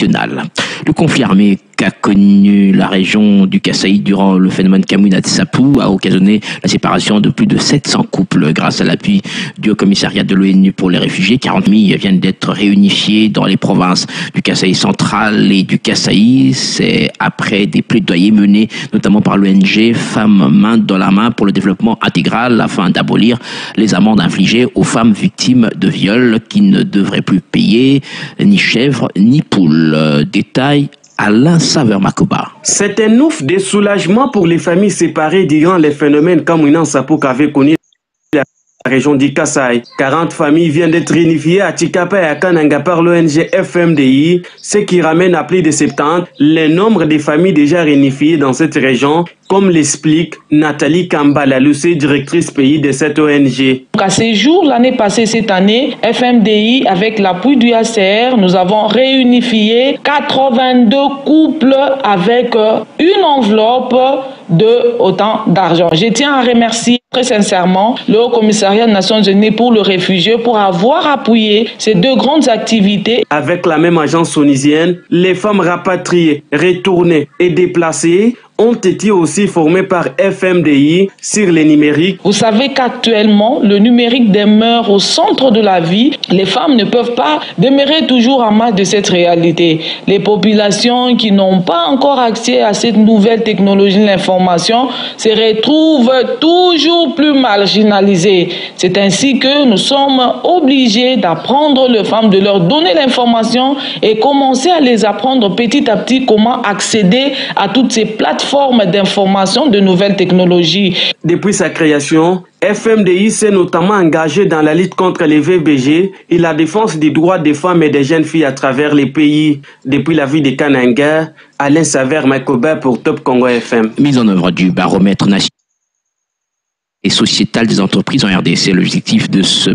Le conflit armé qu'a connu la région du Kasaï durant le phénomène Kamwina Tsapou a occasionné la séparation de plus de 700 couples. Grâce à l'appui du Haut-Commissariat de l'ONU pour les réfugiés, 40 familles viennent d'être réunifiées dans les provinces du Kasaï central et du Kasaï. C'est après des plaidoyers menés notamment par l'ONG Femmes Main dans la Main pour le développement intégral afin d'abolir les amendes infligées aux femmes victimes de viols qui ne devraient plus payer ni chèvres ni poules. Détail Alain Saveur-Makoba. C'est un ouf de soulagement pour les familles séparées durant les phénomènes Kamwina Tsapou qu'avait connu la région du Kasaï. 40 familles viennent d'être réunifiées à Tchikapa et à Kananga par l'ONG FMDI, ce qui ramène à plus de 70 le nombre de familles déjà réunifiées dans cette région, comme l'explique Nathalie Kambalaloussé, directrice pays de cette ONG. À ces jours, l'année passée, cette année, FMDI, avec l'appui du HCR, nous avons réunifié 82 couples avec une enveloppe de autant d'argent. Je tiens à remercier très sincèrement le Haut-Commissariat des Nations Unies pour le réfugié pour avoir appuyé ces deux grandes activités. Avec la même agence onisienne, les femmes rapatriées, retournées et déplacées ont été aussi formés par FMDI sur les numériques. Vous savez qu'actuellement, le numérique demeure au centre de la vie. Les femmes ne peuvent pas demeurer toujours en marge de cette réalité. Les populations qui n'ont pas encore accès à cette nouvelle technologie de l'information se retrouvent toujours plus marginalisées. C'est ainsi que nous sommes obligés d'apprendre les femmes, de leur donner l'information et commencer à les apprendre petit à petit comment accéder à toutes ces plateformes d'information de nouvelles technologies. Depuis sa création, FMDI s'est notamment engagé dans la lutte contre les VBG et la défense des droits des femmes et des jeunes filles à travers les pays. Depuis la ville de Kananga, Alain Saveur-Makoba pour Top Congo FM. Mise en œuvre du baromètre national et sociétal des entreprises en RDC. L'objectif de ce